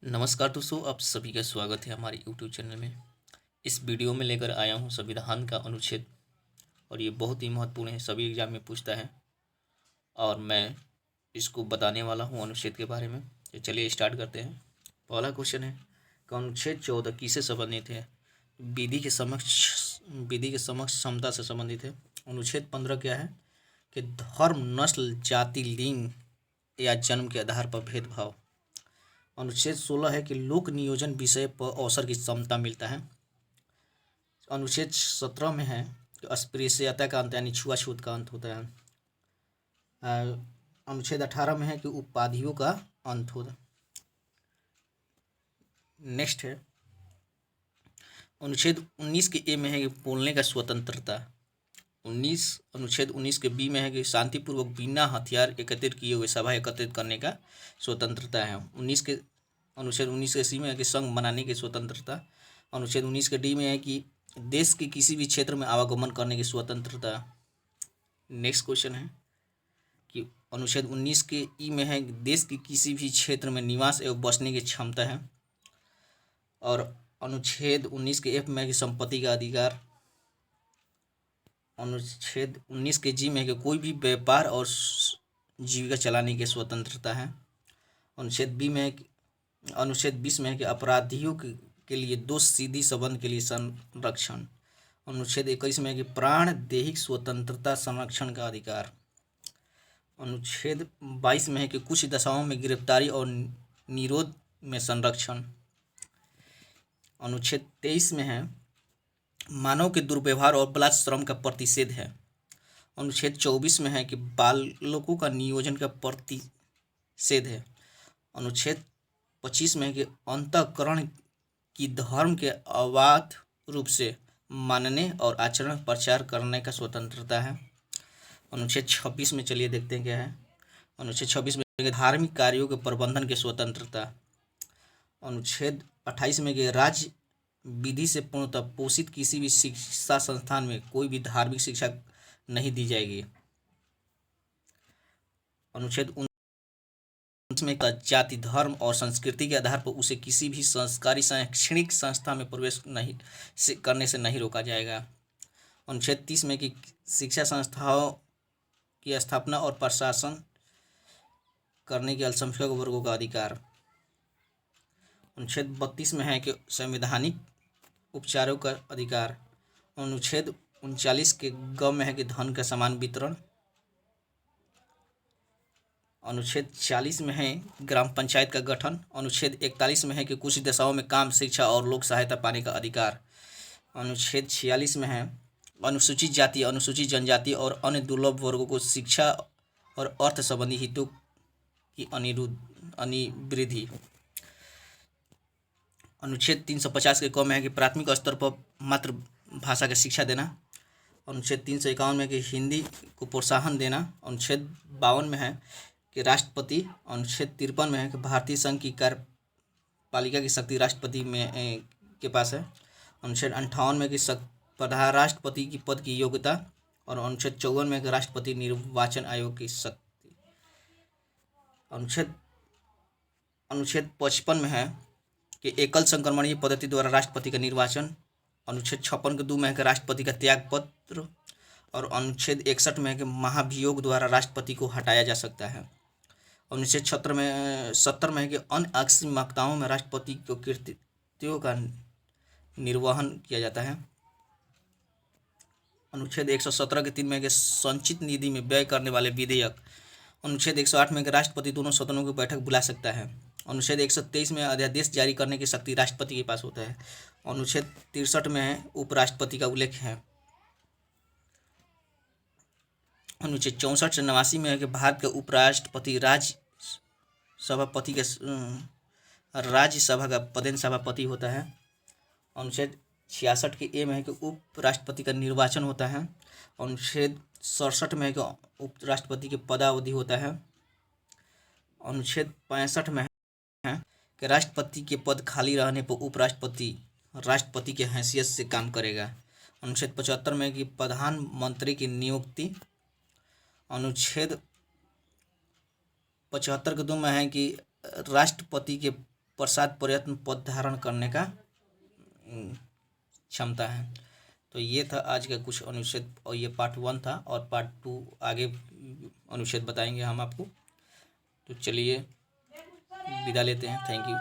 नमस्कार दोस्तों, आप सभी का स्वागत है हमारे यूट्यूब चैनल में। इस वीडियो में लेकर आया हूं संविधान का अनुच्छेद, और ये बहुत ही महत्वपूर्ण है, सभी एग्जाम में पूछता है और मैं इसको बताने वाला हूं अनुच्छेद के बारे में। तो चलिए स्टार्ट करते हैं। पहला क्वेश्चन है कि अनुच्छेद 14 किससे संबंधित है? विधि के समक्ष क्षमता से संबंधित है। अनुच्छेद 15 क्या है कि धर्म, नस्ल, जाति, लिंग या जन्म के आधार पर भेदभाव। अनुच्छेद 16 है कि लोक नियोजन विषय पर अवसर की क्षमता मिलता है। अनुच्छेद 17 में है कि अस्पृश्यता का अंत यानी छुआछूत का अंत होता है। अनुच्छेद 18 में है कि उपाधियों का अंत होता है। नेक्स्ट है अनुच्छेद 19 के ए में है कि बोलने का स्वतंत्रता। अनुच्छेद 19 के बी में है कि शांतिपूर्वक बिना हथियार एकत्रित किए हुए सभा एकत्रित करने का स्वतंत्रता है। अनुच्छेद 19 के सी में है कि संघ बनाने की स्वतंत्रता। अनुच्छेद 19 के डी में है कि देश के किसी भी क्षेत्र में आवागमन करने की स्वतंत्रता। नेक्स्ट क्वेश्चन है कि अनुच्छेद 19 के ई में है कि देश के किसी भी क्षेत्र में निवास एवं बसने की क्षमता है। और अनुच्छेद 19 के एफ में है कि संपत्ति का अधिकार। अनुच्छेद 19 के जी में है कि कोई भी व्यापार और जीविका चलाने की स्वतंत्रता है। अनुच्छेद 20 में है कि अपराधियों के लिए दो सीधी संबंध के लिए संरक्षण। अनुच्छेद 21 में है कि प्राण दैहिक स्वतंत्रता संरक्षण का अधिकार। अनुच्छेद 22 में है कि कुछ दशाओं में गिरफ्तारी और निरोध में संरक्षण। अनुच्छेद 23 में है मानव के दुर्व्यवहार और बलात्कार श्रम का प्रतिषेध है। अनुच्छेद 24 में है कि बालकों का नियोजन का प्रतिषेध है। अनुच्छेद 25 में है कि अंतःकरण की धर्म के अबाध रूप से मानने और आचरण प्रचार करने का स्वतंत्रता है। अनुच्छेद 26 में चलिए देखते हैं क्या है। अनुच्छेद 26 में धार्मिक कार्यों के प्रबंधन की स्वतंत्रता। अनुच्छेद 28 में कि राज्य विधि से पूर्णतः पोषित किसी भी शिक्षा संस्थान में कोई भी धार्मिक शिक्षा नहीं दी जाएगी। अनुच्छेद 29 में जाति, धर्म और संस्कृति के आधार पर उसे किसी भी संस्कारी शैक्षणिक संस्था में प्रवेश करने से नहीं रोका जाएगा। अनुच्छेद 30 में कि शिक्षा संस्थाओं की स्थापना और प्रशासन करने के अल्पसंख्यक वर्गों का अधिकार। अनुच्छेद 32 में है कि संवैधानिक उपचारों का अधिकार। अनुच्छेद 39 के ग में है कि धन का समान वितरण। अनुच्छेद 40 में है ग्राम पंचायत का गठन। अनुच्छेद 41 में है कि कुछ दशाओं में काम, शिक्षा और लोक सहायता पाने का अधिकार। अनुच्छेद 46 में है अनुसूचित जाति, अनुसूचित जनजाति और अन्य दुर्लभ वर्गों को शिक्षा और अर्थ संबंधी हितों की अनिवृद्धि। अनुच्छेद 350 के क में है कि प्राथमिक स्तर पर मातृभाषा की शिक्षा देना। अनुच्छेद 351 में कि हिंदी को प्रोत्साहन देना। अनुच्छेद 52 में है कि राष्ट्रपति। अनुच्छेद 53 में है कि भारतीय संघ की कार्यपालिका की शक्ति राष्ट्रपति में के पास है। अनुच्छेद 58 में कि प्रधान राष्ट्रपति की पद की योग्यता। और अनुच्छेद 54 में कि राष्ट्रपति निर्वाचन आयोग की शक्ति। अनुच्छेद 55 में है कि एकल संक्रमणीय पद्धति द्वारा राष्ट्रपति का निर्वाचन। अनुच्छेद 56 के 2 में है कि राष्ट्रपति का त्याग पत्र। और अनुच्छेद 61 में है कि महाभियोग द्वारा राष्ट्रपति को हटाया जा सकता है। अनुच्छेद 70 में है कि अन्य आवश्यकताओं में राष्ट्रपति को कृत्यों का निर्वहन किया जाता है। अनुच्छेद 117 के 3 में है कि संचित निधि में व्यय करने वाले विधेयक। अनुच्छेद 108 में कि राष्ट्रपति दोनों सदनों की बैठक बुला सकता है। अनुच्छेद 123 में अध्यादेश जारी करने की शक्ति राष्ट्रपति के पास होता है। अनुच्छेद 63 में उपराष्ट्रपति का उल्लेख है। अनुच्छेद 64 से 89 में है कि भारत के उपराष्ट्रपति राज्यसभा का पदेन सभापति होता है। अनुच्छेद 66 के ए में है कि उपराष्ट्रपति का निर्वाचन होता है। अनुच्छेद 67 में है कि उपराष्ट्रपति के पदावधि होता है। अनुच्छेद 65 में है कि राष्ट्रपति के पद खाली रहने पर उपराष्ट्रपति राष्ट्रपति के हैसियत से काम करेगा। अनुच्छेद 75 में है कि प्रधानमंत्री की नियुक्ति। अनुच्छेद 75 के 2 में है कि राष्ट्रपति के प्रसाद प्रयत्न पद धारण करने का क्षमता है। तो ये था आज का कुछ अनुच्छेद, और ये पार्ट 1 था, और पार्ट 2 आगे अनुच्छेद बताएंगे हम आपको। तो चलिए विदा लेते हैं। Thank you.